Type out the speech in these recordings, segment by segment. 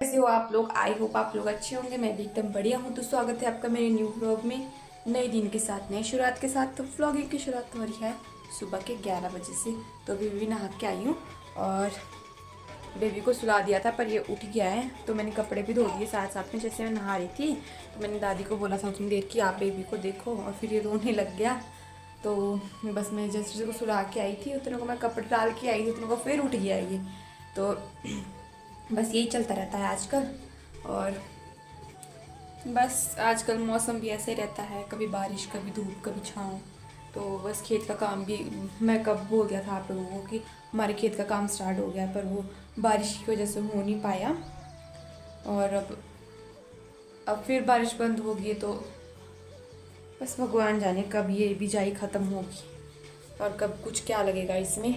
कैसे हो आप लोग? आई होप आप लोग अच्छे होंगे। मैं भी एकदम बढ़िया हूँ। तो स्वागत है आपका मेरे न्यू व्लॉग में, नए दिन के साथ, नई शुरुआत के साथ। तो व्लॉगिंग की शुरुआत हो रही है सुबह के 11 बजे से। तो अभी भी नहा के आई हूँ और बेबी को सुला दिया था, पर ये उठ गया है तो मैंने कपड़े भी धो दिए साथ साथ में। जैसे मैं नहा रही थी तो मैंने दादी को बोला था उतनी देर कि आप बेबी को देखो, और फिर ये रोने लग गया। तो बस मैं जस्ट उसको सुला के आई थी, उतने को मैं कपड़े डाल के आई थी, उतने को फिर उठ गया ये। तो बस यही चलता रहता है आजकल। और बस आजकल मौसम भी ऐसे रहता है, कभी बारिश कभी धूप कभी छाँव। तो बस खेत का काम भी, मैं कब बोल दिया था आप लोगों को कि हमारे खेत का काम स्टार्ट हो गया, पर वो बारिश की वजह से हो नहीं पाया। और अब फिर बारिश बंद होगी तो बस भगवान जाने कब ये बिजाई ख़त्म होगी और कब कुछ क्या लगेगा इसमें।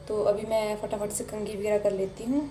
तो अभी मैं फटाफट से कंघी वगैरह कर लेती हूँ।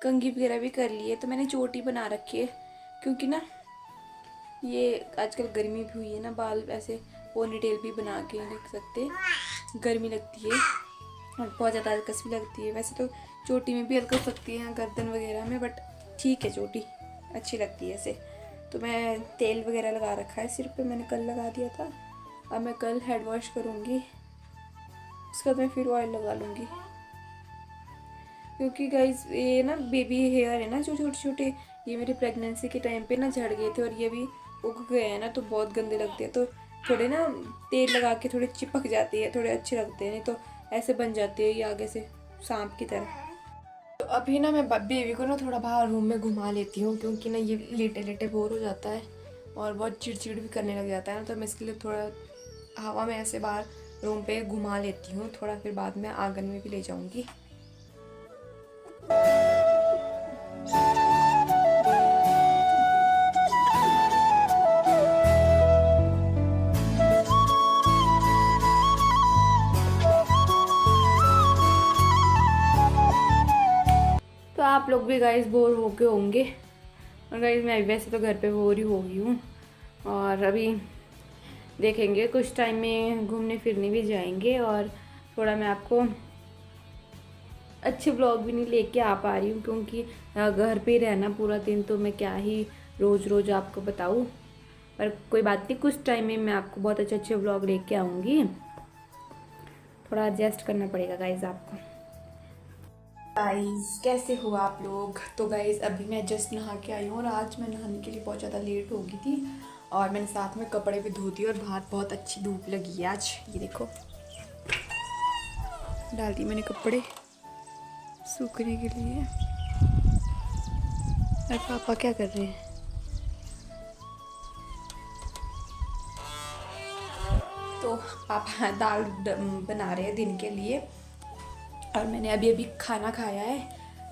कंघी वगैरह भी कर ली है, तो मैंने चोटी बना रखी है क्योंकि ना ये आजकल गर्मी भी हुई है ना, बाल ऐसे पोनीटेल भी बना के रख सकते, गर्मी लगती है और बहुत ज़्यादा हल्कस भी लगती है। वैसे तो चोटी में भी हल्कस लगती है, गर्दन वगैरह में, बट ठीक है चोटी अच्छी लगती है ऐसे। तो मैं तेल वगैरह लगा रखा है सिर पे, मैंने कल लगा दिया था। अब मैं कल हेड वॉश करूँगी, उसके बाद मैं फिर ऑयल लगा लूँगी। क्योंकि गाइस ये ना बेबी हेयर है ना जो छोटे छोटे, ये मेरी प्रेगनेंसी के टाइम पे ना झड़ गए थे और ये भी उग गए हैं ना, तो बहुत गंदे लगते हैं। तो थोड़े ना तेल लगा के थोड़े चिपक जाती है, थोड़े अच्छे लगते हैं, नहीं तो ऐसे बन जाती है ये आगे से सांप की तरह। तो अभी ना मैं बेबी को ना थोड़ा बाहर रूम में घुमा लेती हूँ, क्योंकि ना ये लेटे लेटे बोर हो जाता है और बहुत चिड़चिड़ भी करने लग जाता है ना। तो मैं इसके लिए थोड़ा हवा में ऐसे बाहर रूम पे घुमा लेती हूँ थोड़ा, फिर बाद में आंगन में भी ले जाऊँगी। तो आप लोग भी गाइस बोर हो के होंगे, और गाइस मैं वैसे तो घर पे बोर ही हो गई हूँ। और अभी देखेंगे कुछ टाइम में घूमने फिरने भी जाएंगे, और थोड़ा मैं आपको अच्छे ब्लॉग भी नहीं लेके आ पा रही हूँ, क्योंकि घर पे ही रहना पूरा दिन, तो मैं क्या ही रोज़ रोज़ आपको बताऊँ। पर कोई बात नहीं, कुछ टाइम में मैं आपको बहुत अच्छे अच्छे ब्लॉग लेके आऊँगी। थोड़ा एडजस्ट करना पड़ेगा गाइस आपको। गाइस कैसे हो आप लोग? तो गाइस अभी मैं जस्ट नहा के आई हूँ, और आज मैं नहाने के लिए बहुत ज़्यादा लेट हो गई थी, और मैंने साथ में कपड़े भी धो दिए। और बाहर बहुत अच्छी धूप लगी है आज, ये देखो डाल दी मैंने कपड़े सूखने के लिए। और पापा क्या कर रहे हैं? तो पापा दाल बना रहे हैं दिन के लिए, और मैंने अभी अभी खाना खाया है।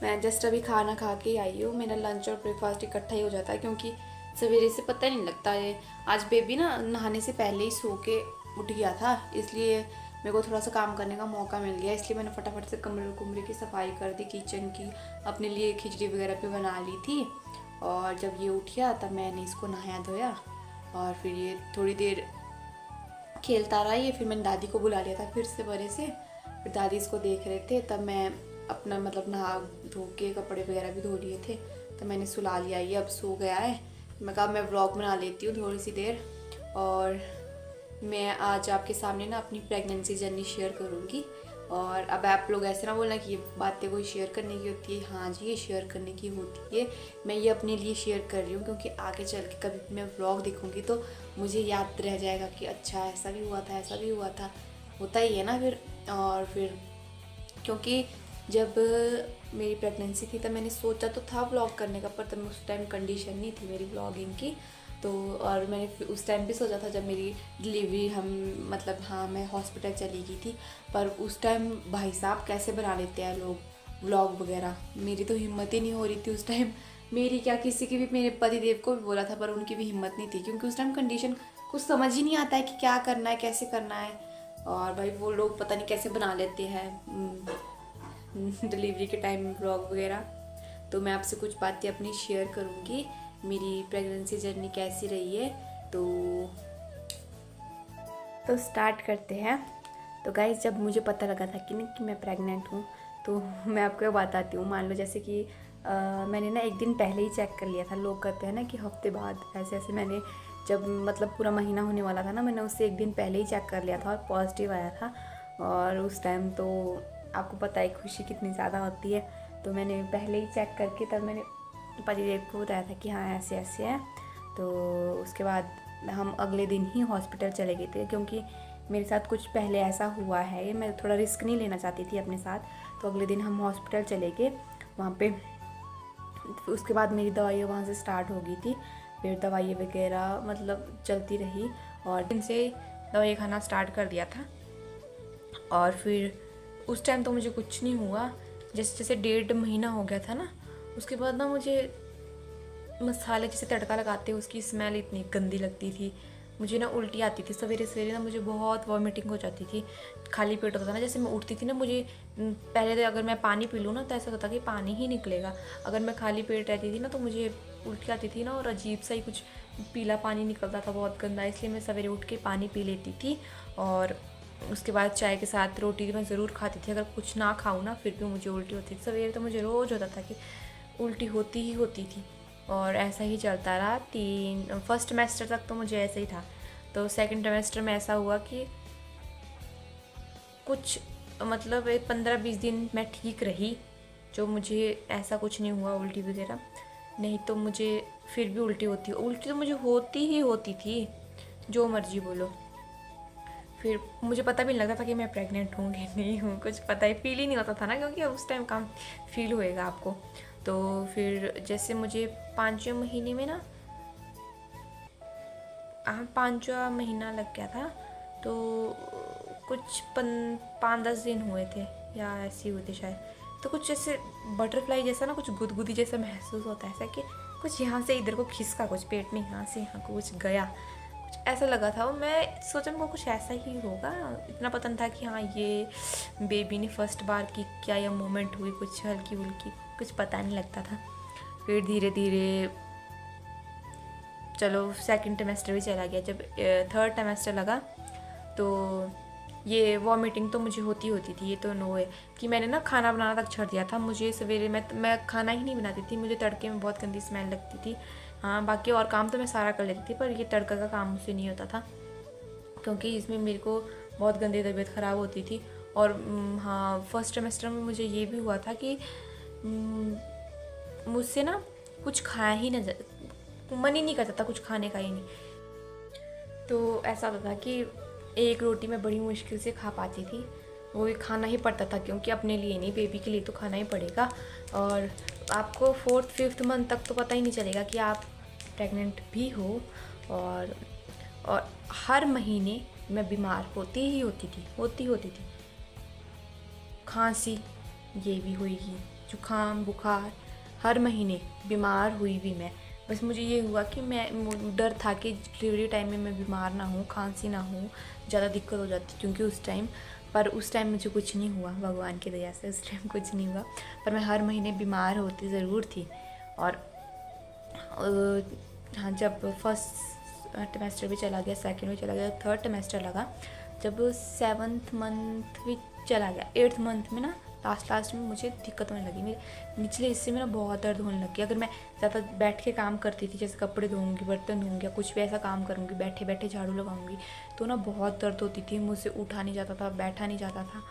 मैं जस्ट अभी खाना खा के आई हूँ। मेरा लंच और ब्रेकफास्ट इकट्ठा ही हो जाता है, क्योंकि सवेरे से पता नहीं लगता है। आज बेबी ना नहाने से पहले ही सो के उठ गया था, इसलिए मेरे को थोड़ा सा काम करने का मौका मिल गया। इसलिए मैंने फटाफट से कमरे की सफाई कर दी, किचन की, अपने लिए खिचड़ी वगैरह भी बना ली थी। और जब ये उठ गया तब मैंने इसको नहाया धोया, और फिर ये थोड़ी देर खेलता रहा ये। फिर मैंने दादी को बुला लिया था फिर से बड़े से, फिर दादी इसको देख रहे थे, तब मैं अपना मतलब नहा धो के कपड़े वगैरह भी धो लिए थे, तो मैंने सुला लिया। ये अब सो गया है। मैं कहा मैं व्लॉग बना लेती हूँ थोड़ी सी देर, और मैं आज आपके सामने ना अपनी प्रेगनेंसी जर्नी शेयर करूँगी। और अब आप लोग ऐसे ना बोलना कि ये बातें कोई शेयर करने की होती है। हाँ जी, ये शेयर करने की होती है। मैं ये अपने लिए शेयर कर रही हूँ क्योंकि आगे चल के कभी मैं व्लॉग देखूँगी तो मुझे याद रह जाएगा कि अच्छा ऐसा भी हुआ था, ऐसा भी हुआ था। होता ही है ना फिर। और फिर क्योंकि जब मेरी प्रेगनेंसी थी तब मैंने सोचा तो था व्लॉग करने का, पर तब उस टाइम कंडीशन नहीं थी मेरी व्लॉगिंग की। तो और मैंने उस टाइम भी सोचा था जब मेरी डिलीवरी हाँ मैं हॉस्पिटल चली गई थी। पर उस टाइम भाई साहब कैसे बना लेते हैं लोग व्लॉग वगैरह, मेरी तो हिम्मत ही नहीं हो रही थी उस टाइम। मेरी क्या, किसी की भी, मेरे पतिदेव को भी बोला था पर उनकी भी हिम्मत नहीं थी क्योंकि उस टाइम कंडीशन कुछ समझ ही नहीं आता है कि क्या करना है, कैसे करना है। और भाई वो लोग पता नहीं कैसे बना लेते हैं डिलीवरी के टाइम व्लॉग वगैरह। तो मैं आपसे कुछ बातें अपनी शेयर करूँगी, मेरी प्रेगनेंसी जर्नी कैसी रही है। तो स्टार्ट करते हैं। तो गाइस, जब मुझे पता लगा था कि मैं प्रेग्नेंट हूँ तो मैं आपको बताती हूँ। मान लो जैसे कि मैंने ना एक दिन पहले ही चेक कर लिया था। लोग कहते हैं ना कि हफ्ते बाद, ऐसे ऐसे मैंने जब पूरा महीना होने वाला था ना, मैंने उससे एक दिन पहले ही चेक कर लिया था और पॉजिटिव आया था। और उस टाइम तो आपको पता है खुशी कितनी ज़्यादा होती है। तो मैंने पहले ही चेक करके तब मैंने पतिदेव को बताया था कि हाँ ऐसे ऐसे है। तो उसके बाद हम अगले दिन ही हॉस्पिटल चले गए थे क्योंकि मेरे साथ कुछ पहले ऐसा हुआ है, मैं थोड़ा रिस्क नहीं लेना चाहती थी अपने साथ। तो अगले दिन हम हॉस्पिटल चले गए वहाँ पे। उसके बाद मेरी दवाई वहाँ से स्टार्ट हो गई थी। फिर दवाई वगैरह चलती रही और दिन से दवाई खाना स्टार्ट कर दिया था। और फिर उस टाइम तो मुझे कुछ नहीं हुआ। जैसे जैसे 1.5 महीना हो गया था ना, उसके बाद ना मुझे मसाले जैसे तड़का लगाते उसकी स्मेल इतनी गंदी लगती थी। मुझे ना उल्टी आती थी सवेरे सवेरे ना, मुझे बहुत वॉमिटिंग हो जाती थी। खाली पेट होता था ना, जैसे मैं उठती थी ना, मुझे पहले तो अगर मैं पानी पी लूँ ना तो ऐसा होता था कि पानी ही निकलेगा। अगर मैं खाली पेट रहती थी ना तो मुझे उल्टी आती थी ना, और अजीब सा ही कुछ पीला पानी निकलता था, बहुत गंदा। इसलिए मैं सवेरे उठ के पानी पी लेती थी। और उसके बाद चाय के साथ रोटी मैं ज़रूर खाती थी। अगर कुछ ना खाऊँ ना फिर भी मुझे उल्टी होती थी। सवेरे तो मुझे रोज़ होता था कि उल्टी होती ही होती थी। और ऐसा ही चलता रहा। फर्स्ट सेमेस्टर तक तो मुझे ऐसा ही था। तो सेकंड सेमेस्टर में ऐसा हुआ कि कुछ 15-20 दिन मैं ठीक रही, जो मुझे ऐसा कुछ नहीं हुआ उल्टी वगैरह। नहीं तो मुझे फिर भी उल्टी तो मुझे होती ही होती थी, जो मर्जी बोलो। फिर मुझे पता भी नहीं लगता था कि मैं प्रेग्नेंट हूँ कि नहीं हूँ, कुछ पता ही फील ही नहीं होता था ना, क्योंकि उस टाइम काम फील होएगा आपको। तो फिर जैसे मुझे 5वें महीने में ना, 5वां महीना लग गया था, तो कुछ 5-10 दिन हुए थे या ऐसे ही हुए थे शायद। तो कुछ जैसे बटरफ्लाई जैसा ना, कुछ गुदगुदी जैसा महसूस होता है, ऐसा कि कुछ यहाँ से इधर को खिसका, कुछ पेट में यहाँ से यहाँ को कुछ गया, कुछ ऐसा लगा था। मैं सोचा मेरे को कुछ ऐसा ही होगा। इतना पता नहीं था कि हाँ ये बेबी ने फर्स्ट बार की क्या या मोमेंट हुई, कुछ हल्की फुल्की, कुछ पता नहीं लगता था। फिर धीरे धीरे चलो सेकंड सेमेस्टर भी चला गया। जब थर्ड सेमेस्टर लगा तो ये वॉमिटिंग तो मुझे होती थी, ये तो नो है कि मैंने ना खाना बनाना तक छोड़ दिया था। मुझे सवेरे मैं खाना ही नहीं बनाती थी, मुझे तड़के में बहुत गंदी स्मेल लगती थी। हाँ, बाकी और काम तो मैं सारा कर लेती थी, पर ये तड़का का काम मुझसे नहीं होता था क्योंकि इसमें मेरे को बहुत गंदी तबीयत ख़राब होती थी। और हाँ, फर्स्ट सेमेस्टर में मुझे ये भी हुआ था कि मुझसे ना कुछ खाया ही ना, मन ही नहीं करता था कुछ खाने का ही नहीं। तो ऐसा होता था कि एक रोटी मैं बड़ी मुश्किल से खा पाती थी, वो भी खाना ही पड़ता था क्योंकि अपने लिए नहीं, बेबी के लिए तो खाना ही पड़ेगा। और आपको 4th-5th मंथ तक तो पता ही नहीं चलेगा कि आप प्रेग्नेंट भी हो। और हर महीने मैं बीमार होती थी। खांसी ये भी हुई, जुकाम, बुखार, हर महीने बीमार हुई भी मैं। बस मुझे ये हुआ कि मैं डर था कि डिलीवरी टाइम में मैं बीमार ना हूँ, खांसी ना हो, ज़्यादा दिक्कत हो जाती क्योंकि उस टाइम मुझे कुछ नहीं हुआ, भगवान की दया से उस टाइम कुछ नहीं हुआ। पर मैं हर महीने बीमार होती ज़रूर थी। और हाँ, जब फर्स्ट सेमेस्टर भी चला गया, सेकंड भी चला गया, थर्ड सेमेस्टर लगा, जब 7th मंथ भी चला गया, 8th मंथ में ना लास्ट में मुझे दिक्कत होने लगी। मेरे निचले हिस्से में ना बहुत दर्द होने लगी। अगर मैं ज़्यादा बैठ के काम करती थी, जैसे कपड़े धोऊंगी, बर्तन धोऊंगी या कुछ भी ऐसा काम करूँगी, बैठे बैठे झाड़ू लगाऊंगी, तो ना बहुत दर्द होती थी, मुझसे उठा नहीं जाता था, बैठा नहीं जाता था।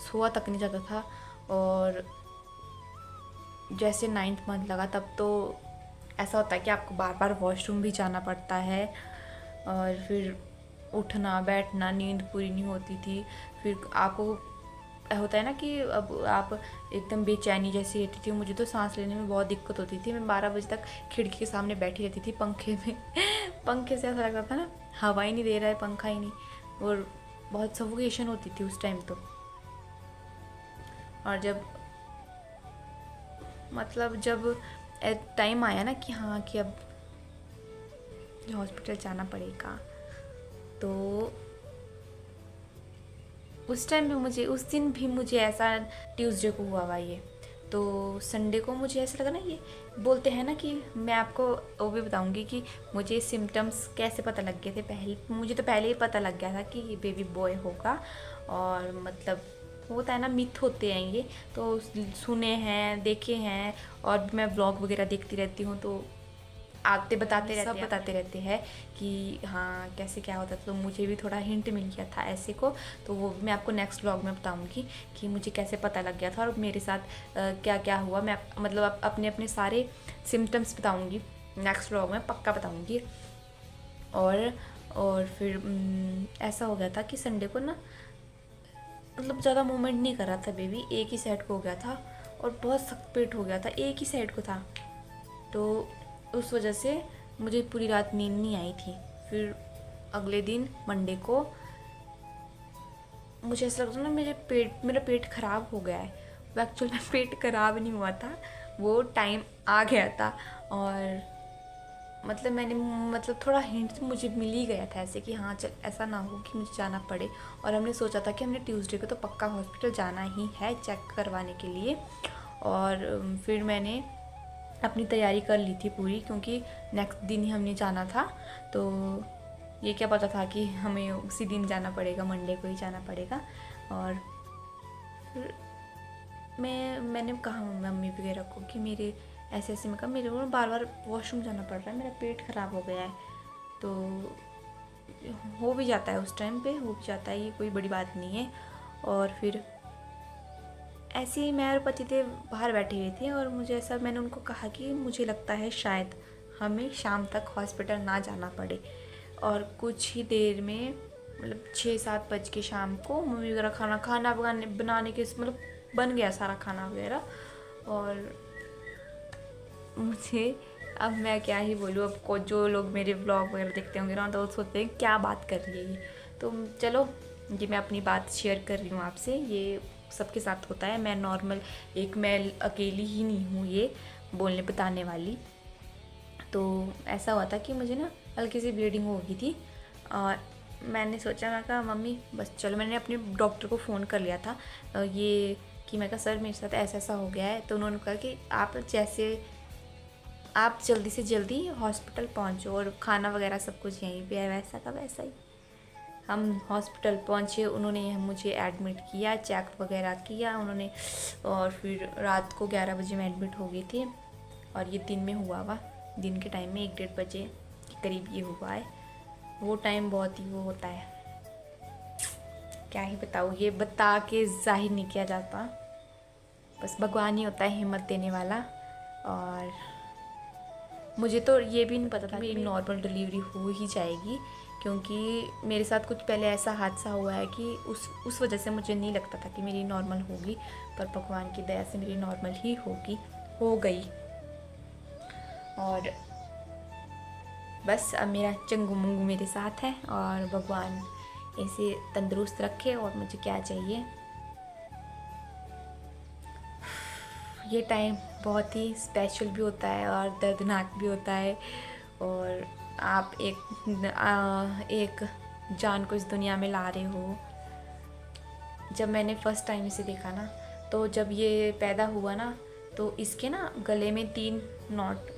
सोआ तक नहीं जाता था। और जैसे 9th मंथ लगा तब तो ऐसा होता है कि आपको बार बार वॉशरूम भी जाना पड़ता है, और फिर उठना बैठना, नींद पूरी नहीं होती थी। फिर आपको होता है ना कि अब आप एकदम बेचैनी जैसी रहती थी। मुझे तो सांस लेने में बहुत दिक्कत होती थी। मैं 12 बजे तक खिड़की के सामने बैठी रहती थी पंखे में पंखे से ऐसा लगता था ना हवा ही नहीं दे रहा है, पंखा ही नहीं, और बहुत सफोकेशन होती थी उस टाइम तो। और जब टाइम आया ना कि हाँ कि अब हॉस्पिटल जाना पड़ेगा, तो उस टाइम भी उस दिन भी मुझे ऐसा ट्यूसडे को हुआ हुआ ये। तो संडे को मुझे ऐसा लगा ना, ये बोलते हैं ना कि मैं आपको वो भी बताऊंगी कि मुझे सिम्टम्स कैसे पता लग गए थे। मुझे तो पहले ही पता लग गया था कि ये बेबी बॉय होगा। और मतलब होता है ना, मिथ होते हैं ये, तो सुने हैं देखे हैं, और मैं व्लॉग वगैरह देखती रहती हूँ तो सब बताते रहते हैं कि हाँ कैसे क्या होता है। तो मुझे भी थोड़ा हिंट मिल गया था ऐसे को, तो वो मैं आपको नेक्स्ट व्लॉग में बताऊंगी कि मुझे कैसे पता लग गया था और मेरे साथ क्या क्या हुआ। मैं मतलब अपने अपने सारे सिम्टम्स बताऊंगी नेक्स्ट व्लॉग में, पक्का बताऊंगी। और फिर ऐसा हो गया था कि संडे को ना मतलब ज़्यादा मूवमेंट नहीं कर रहा था बेबी, एक ही साइड को हो गया था और बहुत सख्त पेट हो गया था, एक ही साइड को था। तो उस वजह से मुझे पूरी रात नींद नहीं आई थी। फिर अगले दिन मंडे को मुझे ऐसा लगता ना मेरा पेट ख़राब हो गया है। वो एक्चुअल में पेट ख़राब नहीं हुआ था, वो टाइम आ गया था। और मतलब थोड़ा हिंट मुझे मिल ही गया था ऐसे कि हाँ चल ऐसा ना हो कि मुझे जाना पड़े। और हमने सोचा था कि हमने ट्यूसडे को तो पक्का हॉस्पिटल जाना ही है चेक करवाने के लिए। और फिर मैंने अपनी तैयारी कर ली थी पूरी, क्योंकि नेक्स्ट दिन ही हमने जाना था। तो ये क्या पता था कि हमें उसी दिन जाना पड़ेगा, मंडे को ही जाना पड़ेगा। और फिर मैंने कहा मम्मी वगैरह को कि मेरे ऐसे ऐसे, मैं कहा मेरे को बार बार वॉशरूम जाना पड़ रहा है, मेरा पेट ख़राब हो गया है। तो हो भी जाता है उस टाइम पे, हो भी जाता है, ये कोई बड़ी बात नहीं है। और फिर ऐसे ही मैं और पतिदेव बाहर बैठे हुए थे और मैंने उनको कहा कि मुझे लगता है शायद हमें शाम तक हॉस्पिटल ना जाना पड़े। और कुछ ही देर में मतलब 6-7 बज के शाम को मम्मी वगैरह खाना बनाने के मतलब बन गया सारा खाना वगैरह। और मुझे अब मैं क्या ही बोलूँ, अब जो लोग मेरे ब्लॉग वगैरह देखते होंगे ना तो सोचते हैं क्या बात कर रही है ये। तो चलो ये मैं अपनी बात शेयर कर रही हूँ आपसे, ये सबके साथ होता है। मैं अकेली ही नहीं हूँ ये बोलने बताने वाली। तो ऐसा हुआ था कि मुझे ना हल्की सी ब्लीडिंग हो गई थी और मैंने सोचा, मैं कहा मम्मी बस चलो, मैंने अपने डॉक्टर को फ़ोन कर लिया था ये कि मैं कहा सर मेरे साथ ऐसा ऐसा हो गया है। तो उन्होंने कहा कि आप जल्दी से जल्दी हॉस्पिटल पहुँचो और खाना वगैरह सब कुछ यहीं पे है, वैसा का वैसा ही। हम हॉस्पिटल पहुँचे, उन्होंने मुझे एडमिट किया, चेक वगैरह किया उन्होंने। और फिर रात को 11 बजे मैं एडमिट हो गई थी। और ये दिन में हुआ दिन के टाइम में 1-1:30 बजे के करीब ये हुआ है। वो टाइम बहुत ही वो होता है, क्या ही बताऊँ, ये बता के जाहिर नहीं किया जाता, बस भगवान ही होता है हिम्मत देने वाला। और मुझे तो ये भी नहीं पता था कि नॉर्मल डिलीवरी हो ही जाएगी, क्योंकि मेरे साथ कुछ पहले ऐसा हादसा हुआ है कि उस वजह से मुझे नहीं लगता था कि मेरी नॉर्मल होगी। पर भगवान की दया से मेरी नॉर्मल ही हो गई। और बस अब मेरा चंगू मुंगू मेरे साथ है और भगवान ऐसे तंदुरुस्त रखे, और मुझे क्या चाहिए। ये टाइम बहुत ही स्पेशल भी होता है और दर्दनाक भी होता है। और आप एक जान को इस दुनिया में ला रहे हो। जब मैंने फ़र्स्ट टाइम इसे देखा ना, तो जब ये पैदा हुआ ना, तो इसके ना गले में 3 नॉट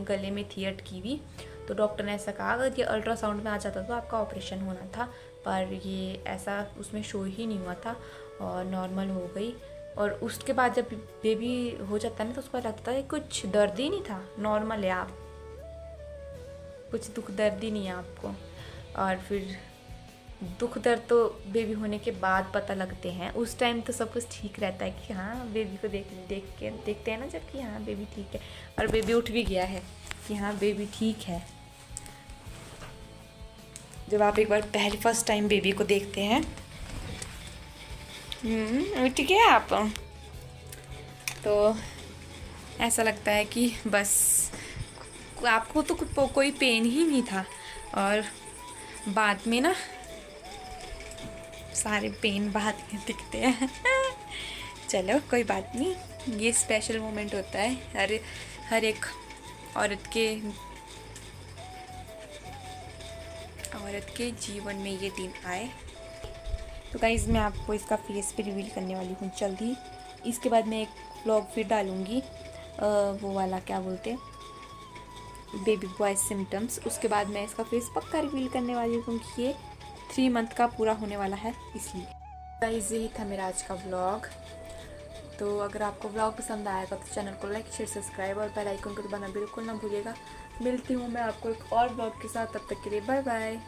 गले में थी अटकी हुई। तो डॉक्टर ने ऐसा कहा अगर ये अल्ट्रासाउंड में आ जाता तो आपका ऑपरेशन होना था, पर ये ऐसा उसमें शो ही नहीं हुआ था और नॉर्मल हो गई। और उसके बाद जब बेबी हो जाता है ना, तो उसको लगता है कुछ दर्द ही नहीं था, नॉर्मल है आप, कुछ दुख दर्द ही नहीं है आपको। और फिर दुख दर्द तो बेबी होने के बाद पता लगते हैं, उस टाइम तो सब कुछ ठीक रहता है कि हाँ बेबी को देखते हैं ना जब कि हाँ बेबी ठीक है। और बेबी उठ भी गया है कि हाँ बेबी ठीक है। जब आप एक बार पहले फर्स्ट टाइम बेबी को देखते हैं, उठ गया आप, तो ऐसा लगता है कि बस आपको तो कोई पेन ही नहीं था, और बाद में ना सारे पेन बाद में दिखते हैं। चलो कोई बात नहीं, ये स्पेशल मोमेंट होता है हर एक औरत के जीवन में ये दिन आए। तो गाइज़ मैं आपको इसका फेस भी रिवील करने वाली हूँ जल्दी। इसके बाद मैं एक व्लॉग फिर डालूँगी, वो वाला क्या बोलते हैं, बेबी बॉय सिम्टम्स। उसके बाद मैं इसका फेस पक्का रिवील करने वाली हूँ क्योंकि ये 3 मंथ का पूरा होने वाला है, इसलिए। गाइस यही था मेरा आज का व्लॉग। तो अगर आपको व्लॉग पसंद आएगा तो चैनल को लाइक शेयर सब्सक्राइब और बेल आइकन को दबाना बिल्कुल ना भूलिएगा। मिलती हूँ मैं आपको एक और व्लॉग के साथ, तब तक के लिए बाय बाय।